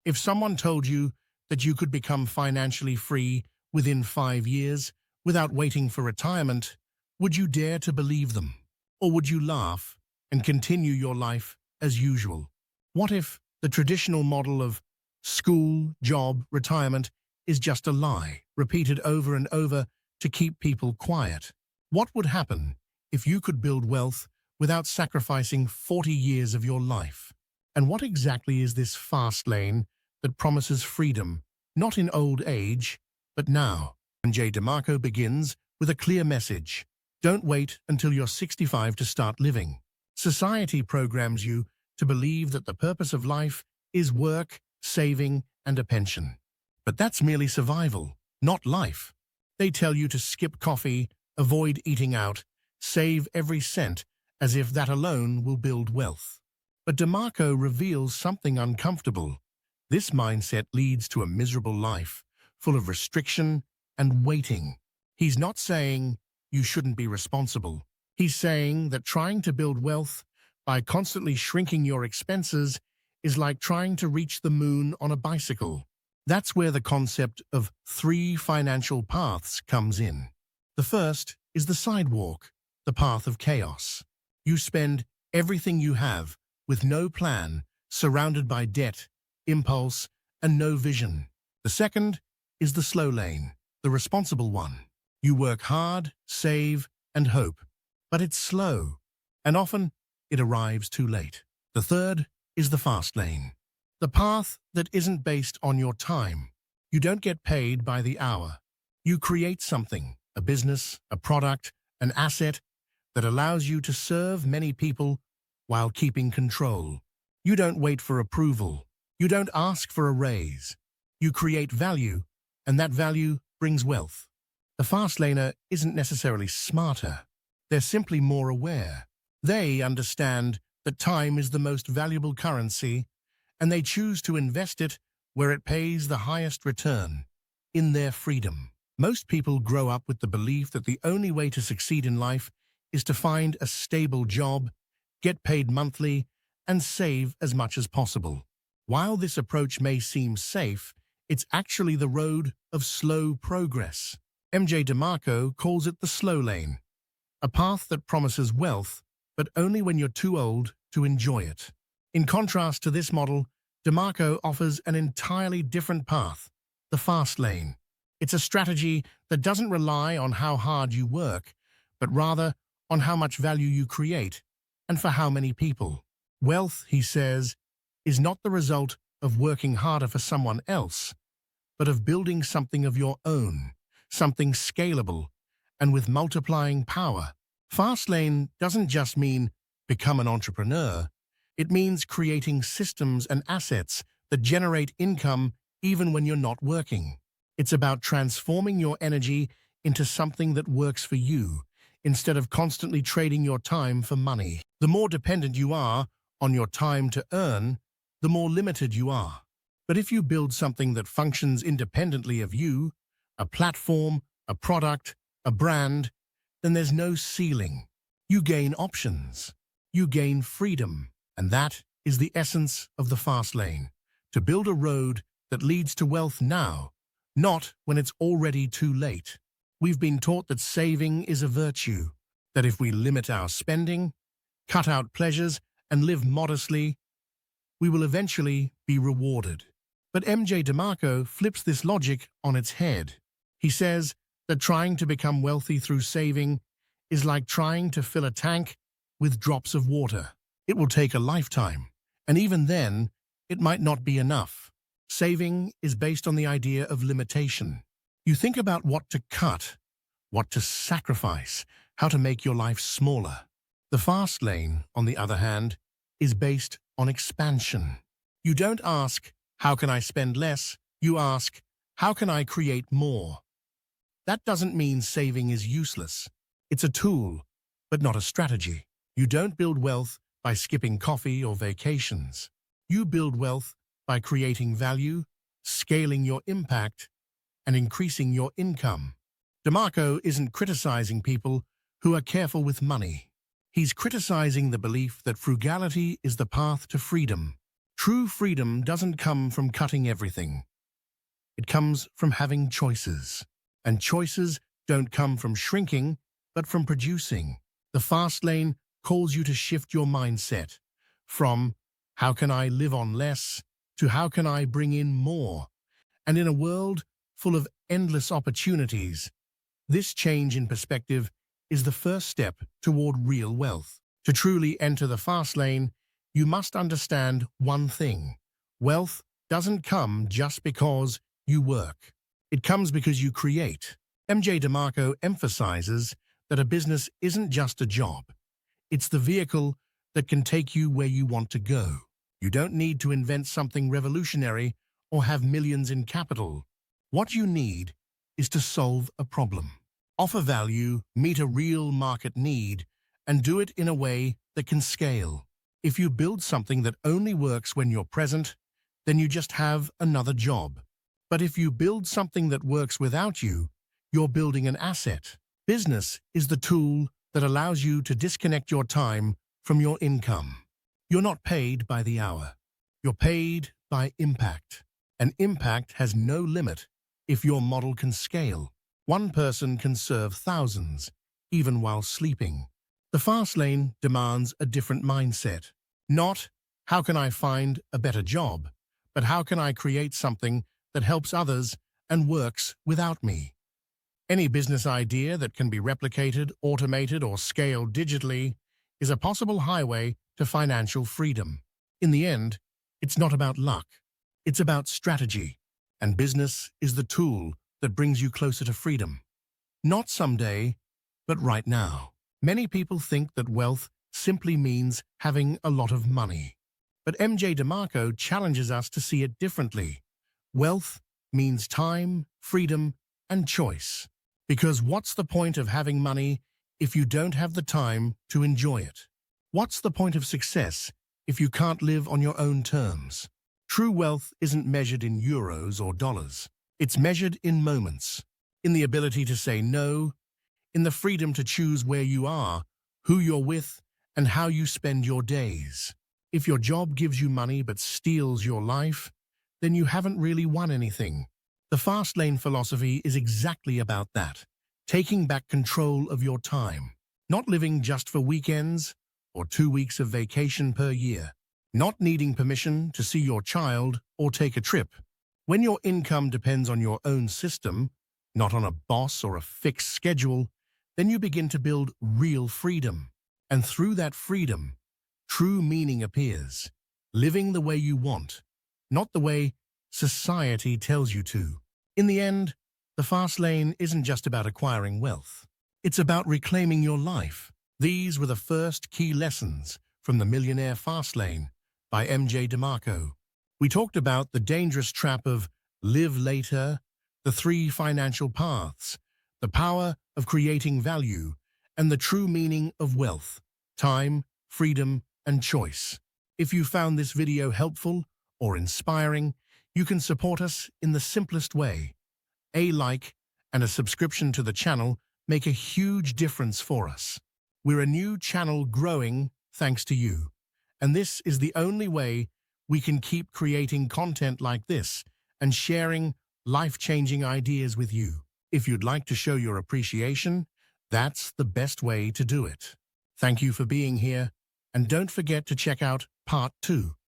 If someone told you that you could become financially free within 5 years without waiting for retirement, would you dare to believe them? Or would you laugh and continue your life as usual? What if the traditional model of school, job, retirement is just a lie, repeated over and over to keep people quiet? What would happen if you could build wealth without sacrificing 40 years of your life? And what exactly is this fast lane that promises freedom, not in old age, but now? MJ DeMarco begins with a clear message. Don't wait until you're 65 to start living. Society programs you to believe that the purpose of life is work, saving, and a pension. But that's merely survival, not life. They tell you to skip coffee, avoid eating out, save every cent, as if that alone will build wealth. But DeMarco reveals something uncomfortable. This mindset leads to a miserable life, full of restriction and waiting. He's not saying you shouldn't be responsible. He's saying that trying to build wealth by constantly shrinking your expenses is like trying to reach the moon on a bicycle. That's where the concept of 3 financial paths comes in. The first is the sidewalk, the path of chaos. You spend everything you have with no plan, surrounded by debt, impulse, and no vision. The second is the slow lane, the responsible one. You work hard, save, and hope, but it's slow, and often it arrives too late. The third is the fast lane, the path that isn't based on your time. You don't get paid by the hour. You create something, a business, a product, an asset that allows you to serve many people while keeping control. You don't wait for approval. You don't ask for a raise. You create value, and that value brings wealth. The fast laner isn't necessarily smarter. They're simply more aware. They understand that time is the most valuable currency, and they choose to invest it where it pays the highest return, in their freedom. Most people grow up with the belief that the only way to succeed in life is to find a stable job, get paid monthly, and save as much as possible. While this approach may seem safe, it's actually the road of slow progress. MJ DeMarco calls it the slow lane, a path that promises wealth, but only when you're too old to enjoy it. In contrast to this model, DeMarco offers an entirely different path, the fast lane. It's a strategy that doesn't rely on how hard you work, but rather on how much value you create, and for how many people. Wealth, he says, is not the result of working harder for someone else, but of building something of your own, something scalable, and with multiplying power. Fastlane doesn't just mean become an entrepreneur. It means creating systems and assets that generate income even when you're not working. It's about transforming your energy into something that works for you, instead of constantly trading your time for money. The more dependent you are on your time to earn, the more limited you are. But if you build something that functions independently of you, a platform, a product, a brand, then there's no ceiling. You gain options. You gain freedom. And that is the essence of the fast lane, to build a road that leads to wealth now, not when it's already too late. We've been taught that saving is a virtue, that if we limit our spending, cut out pleasures, and live modestly, we will eventually be rewarded. But MJ DeMarco flips this logic on its head. He says that trying to become wealthy through saving is like trying to fill a tank with drops of water. It will take a lifetime, and even then, it might not be enough. Saving is based on the idea of limitation. You think about what to cut, what to sacrifice, how to make your life smaller. The fast lane, on the other hand, is based on expansion. You don't ask, how can I spend less? You ask, how can I create more? That doesn't mean saving is useless. It's a tool, but not a strategy. You don't build wealth by skipping coffee or vacations. You build wealth by creating value, scaling your impact, and increasing your income. DeMarco isn't criticizing people who are careful with money. He's criticizing the belief that frugality is the path to freedom. True freedom doesn't come from cutting everything. It comes from having choices. And choices don't come from shrinking, but from producing. The fast lane calls you to shift your mindset from how can I live on less to how can I bring in more. And in a world full of endless opportunities, this change in perspective is the first step toward real wealth. To truly enter the fast lane, you must understand one thing. Wealth doesn't come just because you work. It comes because you create. MJ DeMarco emphasizes that a business isn't just a job. It's the vehicle that can take you where you want to go. You don't need to invent something revolutionary or have millions in capital. What you need is to solve a problem, offer value, meet a real market need, and do it in a way that can scale. If you build something that only works when you're present, then you just have another job. But if you build something that works without you, you're building an asset. Business is the tool that allows you to disconnect your time from your income. You're not paid by the hour. You're paid by impact. And impact has no limit if your model can scale. One person can serve thousands, even while sleeping. The fast lane demands a different mindset. Not, how can I find a better job, but how can I create something that helps others and works without me? Any business idea that can be replicated, automated, or scaled digitally is a possible highway to financial freedom. In the end, it's not about luck. It's about strategy. And business is the tool that brings you closer to freedom. Not someday, but right now. Many people think that wealth simply means having a lot of money. But MJ DeMarco challenges us to see it differently. Wealth means time, freedom, and choice. Because what's the point of having money if you don't have the time to enjoy it? What's the point of success if you can't live on your own terms? True wealth isn't measured in euros or dollars. It's measured in moments, in the ability to say no, in the freedom to choose where you are, who you're with, and how you spend your days. If your job gives you money but steals your life, then you haven't really won anything. The fast lane philosophy is exactly about that, taking back control of your time, not living just for weekends or 2 weeks of vacation per year, not needing permission to see your child or take a trip. When your income depends on your own system, not on a boss or a fixed schedule, then you begin to build real freedom. And through that freedom, true meaning appears, living the way you want, not the way society tells you to. In the end, the fast lane isn't just about acquiring wealth. It's about reclaiming your life. These were the first key lessons from the Millionaire Fastlane by MJ DeMarco. We talked about the dangerous trap of live later, the 3 financial paths, the power of creating value, and the true meaning of wealth, time, freedom, and choice. If you found this video helpful or inspiring, you can support us in the simplest way. A like and a subscription to the channel make a huge difference for us. We're a new channel growing thanks to you. And this is the only way we can keep creating content like this and sharing life-changing ideas with you. If you'd like to show your appreciation, that's the best way to do it. Thank you for being here, and don't forget to check out Part 2.